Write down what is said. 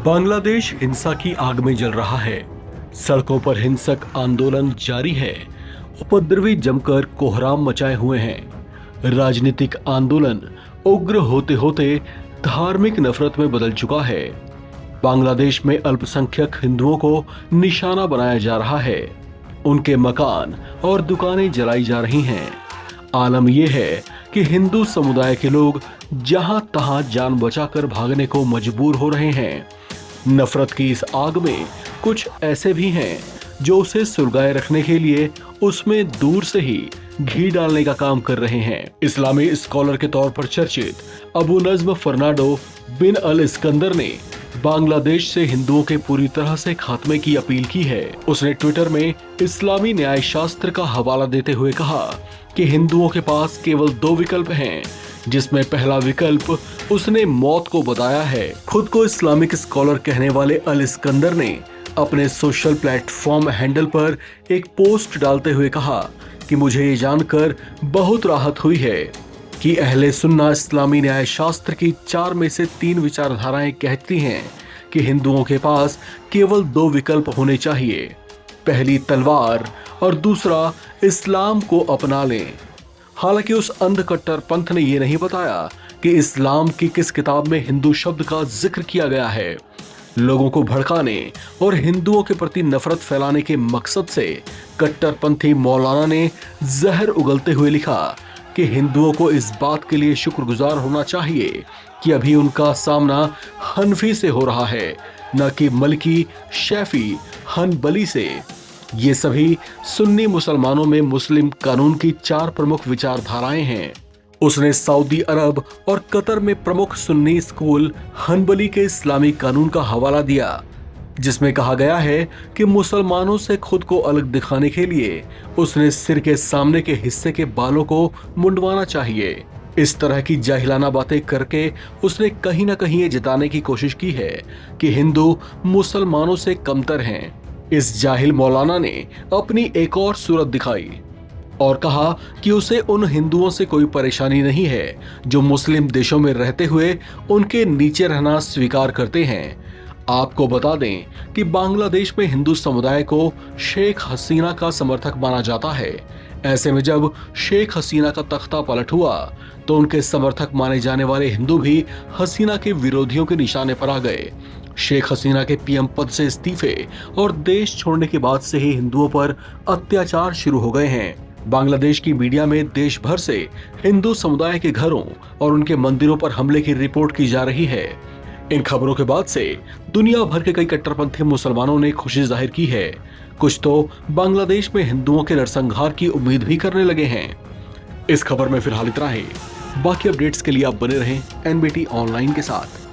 बांग्लादेश हिंसा की आग में जल रहा है। सड़कों पर हिंसक आंदोलन जारी है। उपद्रवी जमकर कोहराम मचाए हुए हैं। राजनीतिक आंदोलन उग्र होते होते धार्मिक नफरत में बदल चुका है। बांग्लादेश में अल्पसंख्यक हिंदुओं को निशाना बनाया जा रहा है। उनके मकान और दुकानें जलाई जा रही हैं। आलम यह है कि हिंदू समुदाय के लोग जहां तहां जान बचाकर भागने को मजबूर हो रहे हैं। नफरत की इस आग में कुछ ऐसे भी हैं जो उसे सुलगाए रखने के लिए उसमें दूर से ही घी डालने का काम कर रहे हैं। इस्लामी स्कॉलर के तौर पर चर्चित अबू नज्म फर्नांडो बिन अल इस्कंदर ने बांग्लादेश से हिंदुओं के पूरी तरह से खात्मे की अपील की है। उसने ट्विटर में इस्लामी न्याय शास्त्र का हवाला देते हुए कहा कि हिंदुओं के पास केवल 2 विकल्प हैं, जिसमें पहला विकल्प उसने मौत को बताया है। खुद को इस्लामिक स्कॉलर कहने वाले अल इस्कंदर ने अपने सोशल प्लेटफॉर्म हैंडल पर एक पोस्ट डालते हुए कहा कि मुझे ये जानकर बहुत राहत हुई है कि अहले सुन्ना इस्लामी न्याय शास्त्र की 4 में से 3 विचारधाराएं कहती हैं कि हिंदुओं के पास केवल 2 विकल्प होने चाहिए, पहली तलवार और दूसरा इस्लाम को अपना लें। हालांकि उस अंध कट्टर पंथ ने यह नहीं बताया कि इस्लाम की किस किताब में हिंदू शब्द का जिक्र किया गया है। लोगों को भड़काने और हिंदुओं के प्रति नफरत फैलाने के मकसद से कट्टरपंथी मौलाना ने जहर उगलते हुए लिखा कि हिंदुओं को इस बात के लिए शुक्रगुजार होना चाहिए कि अभी उनका सामना हनफी से हो रहा है, न कि मलकी, शैफी, हनबली से। ये सभी सुन्नी मुसलमानों में मुस्लिम कानून की 4 प्रमुख विचारधाराएं हैं। उसने सऊदी अरब और कतर में प्रमुख सुन्नी स्कूल हनबली के इस्लामी कानून का हवाला दिया, जिसमें कहा गया है कि मुसलमानों से खुद को अलग दिखाने के लिए उसने सिर के सामने के हिस्से के बालों को मुंडवाना चाहिए। इस तरह की जाहिलाना बातें करके उसने कहीं ना कहीं ये जताने की कोशिश की है कि हिंदू मुसलमानों से कमतर हैं। इस जाहिल मौलाना ने अपनी एक और सूरत दिखाई और कहा कि उसे उन हिंदुओं से कोई परेशानी नहीं है जो मुस्लिम देशों में रहते हुए उनके नीचे रहना स्वीकार करते हैं। आपको बता दें कि बांग्लादेश में हिंदू समुदाय को शेख हसीना का समर्थक माना जाता है। ऐसे में जब शेख हसीना का तख्ता पलट हुआ तो उनके समर्थक माने जाने वाले हिंदू भी हसीना के विरोधियों के निशाने पर आ गए। शेख हसीना के पीएम पद से इस्तीफे और देश छोड़ने के बाद से ही हिंदुओं पर अत्याचार शुरू हो गए हैं। बांग्लादेश की मीडिया में देश भर से हिंदू समुदाय के घरों और उनके मंदिरों पर हमले की रिपोर्ट की जा रही है। इन खबरों के बाद से दुनिया भर के कई कट्टरपंथी मुसलमानों ने खुशी जाहिर की है। कुछ तो बांग्लादेश में हिंदुओं के नरसंहार की उम्मीद भी करने लगे हैं। इस खबर में फिलहाल इतना ही। बाकी अपडेट्स के लिए आप बने रहें एनबीटी ऑनलाइन के साथ।